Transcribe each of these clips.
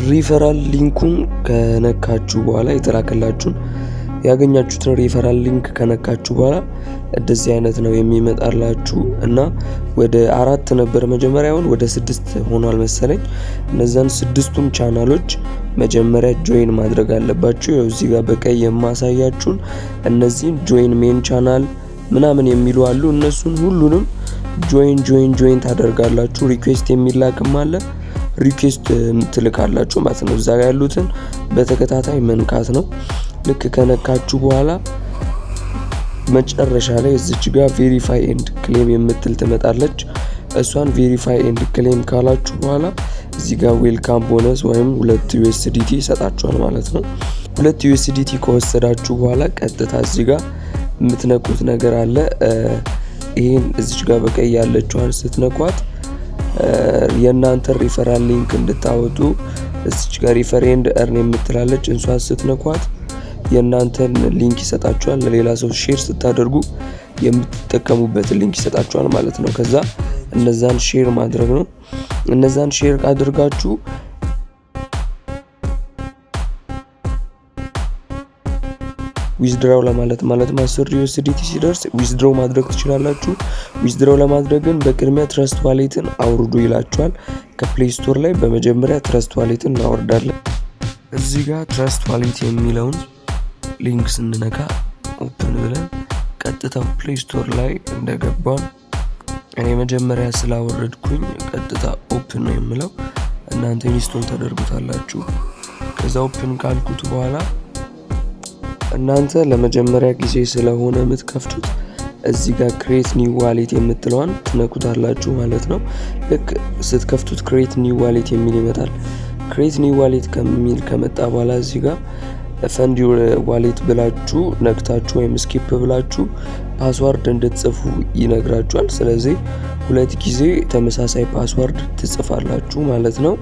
ሪፈራል ሊንኩን ከነካችሁ በኋላ የተላከላችሁን ያገኛችሁትን ሪፈራል ሊንክ ከነካችሁ በኋላ እንደዚህ አይነት ነው የሚመጣላችሁ እና ወደ 4 ነበር መጀመሪያውን ወደ 6 ሆኗል መሰለኝ። እነዛን 6ቱም ቻናሎች መጀመሪያ ጆይን ማድረግ አለባችሁ። ያው እዚህ ጋር በቀይ የማሳያችሁን እነዚህን ጆይን ሜን ቻናል ምናምን የሚሉ አሉ። እነሱን ሁሉንም ጆይን ታደርጋላችሁ። ሪኩዌስት የሚላክም አለ ሪኩዌስት ትልካላችሁ ማለት ነው። እዛ ጋር ያሉትን በተከታታይ መንካት ነው። ልክ ከነካችሁ በኋላ መጨረሻ ላይ እዚች ጋር ቬሪፋይ ኤንድ ክሌም የምትል ትመጣለች። እሷን ቬሪፋይ ኤንድ ክሌም ካላችሁ በኋላ እዚህ ጋር ዌልካም ቦነስ ወይም 2 USDT ይሰጣችኋል ማለት ነው። 2 USDT ከወሰዳችሁ በኋላ ቀጥታ እዚህ ጋር የምትነኩት ነገር አለ። ይሄን እዚች ጋር በቀይ ያለችዋን ስትነኳት የእናንተ ሪፈራል ሊንክ እንድታወጡ እዚች ጋር ሪፈር ኤንድ እርን የምትላለች እንሷን ስትነኳት የእናንተን ሊንክ ይሰጣችኋል። ለሌላ ሰው ሼር ስታደርጉ የምትጠቀሙበትን ሊንክ ይሰጣችኋል ማለት ነው። ከዛ እነዛን ሼር ማድረግ ነው። እነዛን ሼር አድርጋችሁ ዊዝድራው ለማለት 10 USDT ሲደርስ ዊዝድራው ማድረግ ትችላላችሁ። ዊዝድራው ለማድረግ ግን በቅድሚያ ትረስት ዋሌትን አውርዱ ይላችኋል። ከፕሌይ ስቶር ላይ በመጀመሪያ ትረስት ዋሌትን እናወርዳለን። እዚህ ጋር ትረስት ዋሌት የሚለውን ሊንክ ስንነካ ኦፕን ብለን ቀጥታ ፕሌይ ስቶር ላይ እንደገባን እኔ መጀመሪያ ስላወረድኩኝ ቀጥታ ኦፕን ነው የምለው። እናንተ ኢንስቶል ታደርጉታላችሁ። ከዛ ኦፕን ካልኩት በኋላ እናንተ ለመጀመሪያ ጊዜ ስለሆነ የምትከፍቱት እዚህ ጋር ክሬት ኒው ዋሌት የምትለዋን ትነኩታላችሁ ማለት ነው። ልክ ስትከፍቱት ክሬት ኒው ዋሌት የሚል ይመጣል። ክሬት ኒው ዋሌት ከሚል ከመጣ በኋላ እዚህ ጋር ፈንድ ዩር ዋሌት ብላችሁ ነክታችሁ ወይም ስኪፕ ብላችሁ ፓስዋርድ እንድትጽፉ ይነግራችኋል። ስለዚህ 2 ጊዜ ተመሳሳይ ፓስዋርድ ትጽፋላችሁ ማለት ነው።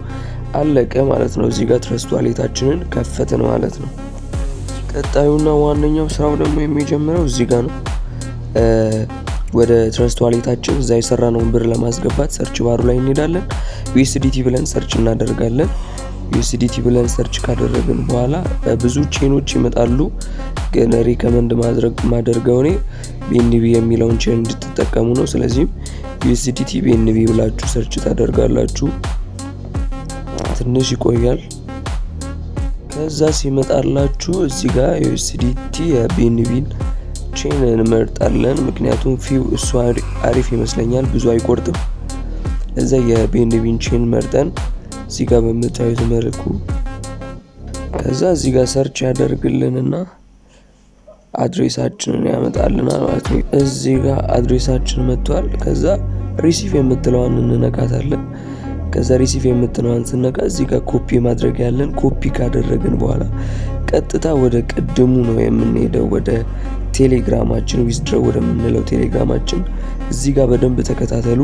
አለቀ ማለት ነው። እዚህ ጋር ትረስት ዋሌታችንን ከፈትን ማለት ነው። ቀጣዩና ዋነኛው ስራው ደግሞ የሚጀምረው እዚህ ጋር ነው። ወደ ትረስት ዋሌታችን እዛ የሰራነውን ብር ለማስገባት ሰርች ባሩ ላይ እንሄዳለን። USDT ብለን ሰርች እናደርጋለን። USDT ብለን ሰርች ካደረግን በኋላ ብዙ ቼኖች ይመጣሉ። ግን ሪከመንድ ማድረገው እኔ BNB የሚለውን ቼን እንድትጠቀሙ ነው። ስለዚህ USDT BNB ብላችሁ ሰርች ታደርጋላችሁ። ትንሽ ይቆያል። ከዛ ሲመጣላችሁ እዚህ ጋር USDT የBNBን ቼን እንመርጣለን። ምክንያቱም ፊው እሱ አሪፍ ይመስለኛል፣ ብዙ አይቆርጥም። እዛ የBNBን ቼን መርጠን እዚህ ጋር በምታዩት መልኩ ከዛ እዚህ ጋር ሰርች ያደርግልንና አድሬሳችንን ያመጣልናል ማለት ነው። እዚህ ጋር አድሬሳችን መጥቷል። ከዛ ሪሲቭ የምትለዋን እንነካታለን። ከዛ ሪሲቭ የምትለዋን ስነካ እዚህ ጋር ኮፒ ማድረግ ያለን ኮፒ ካደረግን በኋላ ቀጥታ ወደ ቅድሙ ነው የምንሄደው፣ ወደ ቴሌግራማችን ዊዝድሮው ወደምንለው ቴሌግራማችን። እዚህ ጋር በደንብ ተከታተሉ።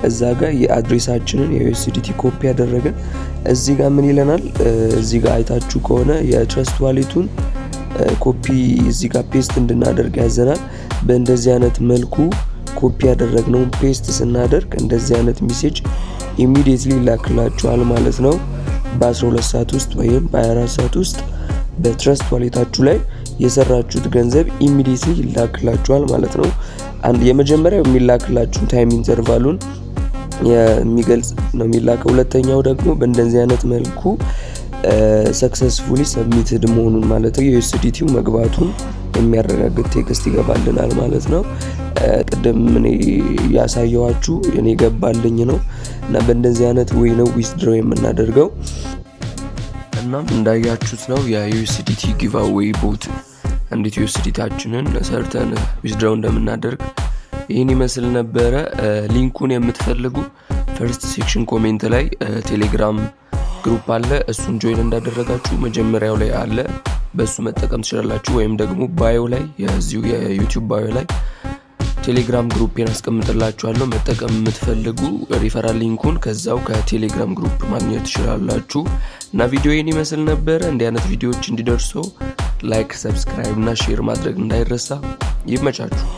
እዛ ጋር የአድሬሳችንን የUSDT ኮፒ ያደረግን እዚህ ጋር ምን ይለናል? እዚህ ጋር አይታችሁ ከሆነ የትረስት ዋሌቱን ኮፒ እዚህ ጋር ፔስት እንድናደርግ ያዘናል። በእንደዚህ አይነት መልኩ ኮፒ ያደረግነውን ፔስት ስናደርግ እንደዚህ አይነት ሜሴጅ ኢሚዲየትሊ ይላክላችኋል ማለት ነው። በ12 ሰዓት ውስጥ ወይም በ24 ሰዓት ውስጥ በትረስት ዋሌታችሁ ላይ የሰራችሁት ገንዘብ ኢሚዲየትሊ ይላክላችኋል ማለት ነው። የመጀመሪያው የሚላክላችሁ ታይም ኢንተርቫሉን የሚገልጽ ነው የሚላከው። ሁለተኛው ደግሞ በእንደዚህ አይነት መልኩ ሰክሰስፉሊ ሰብሚትድ መሆኑን ማለት ነው የዩኤስዲቲው መግባቱን የሚያረጋግጥ ቴክስት ይገባልናል ማለት ነው። ቅድም እኔ ያሳየዋችሁ እኔ ገባልኝ ነው እና በእንደዚህ አይነት ወይ ነው ዊዝድሮው የምናደርገው። እናም እንዳያችሁት ነው የዩኤስዲቲ ጊቫዌይ ቦት እንዴት ዩኤስዲቲያችንን ሰርተን ዊዝድሮው እንደምናደርግ ይህን ይመስል ነበረ። ሊንኩን የምትፈልጉ ፈርስት ሴክሽን ኮሜንት ላይ ቴሌግራም ግሩፕ አለ፣ እሱን ጆይን እንዳደረጋችሁ መጀመሪያው ላይ አለ፣ በሱ መጠቀም ትችላላችሁ። ወይም ደግሞ ባዮ ላይ የዚሁ የዩቲዩብ ባዮ ላይ ቴሌግራም ግሩፕን አስቀምጥላችኋለሁ። መጠቀም የምትፈልጉ ሪፈራል ሊንኩን ከዛው ከቴሌግራም ግሩፕ ማግኘት ትችላላችሁ። እና ቪዲዮ ይህን ይመስል ነበረ። እንዲህ አይነት ቪዲዮዎች እንዲደርሱ ላይክ፣ ሰብስክራይብ እና ሼር ማድረግ እንዳይረሳ። ይመቻችሁ።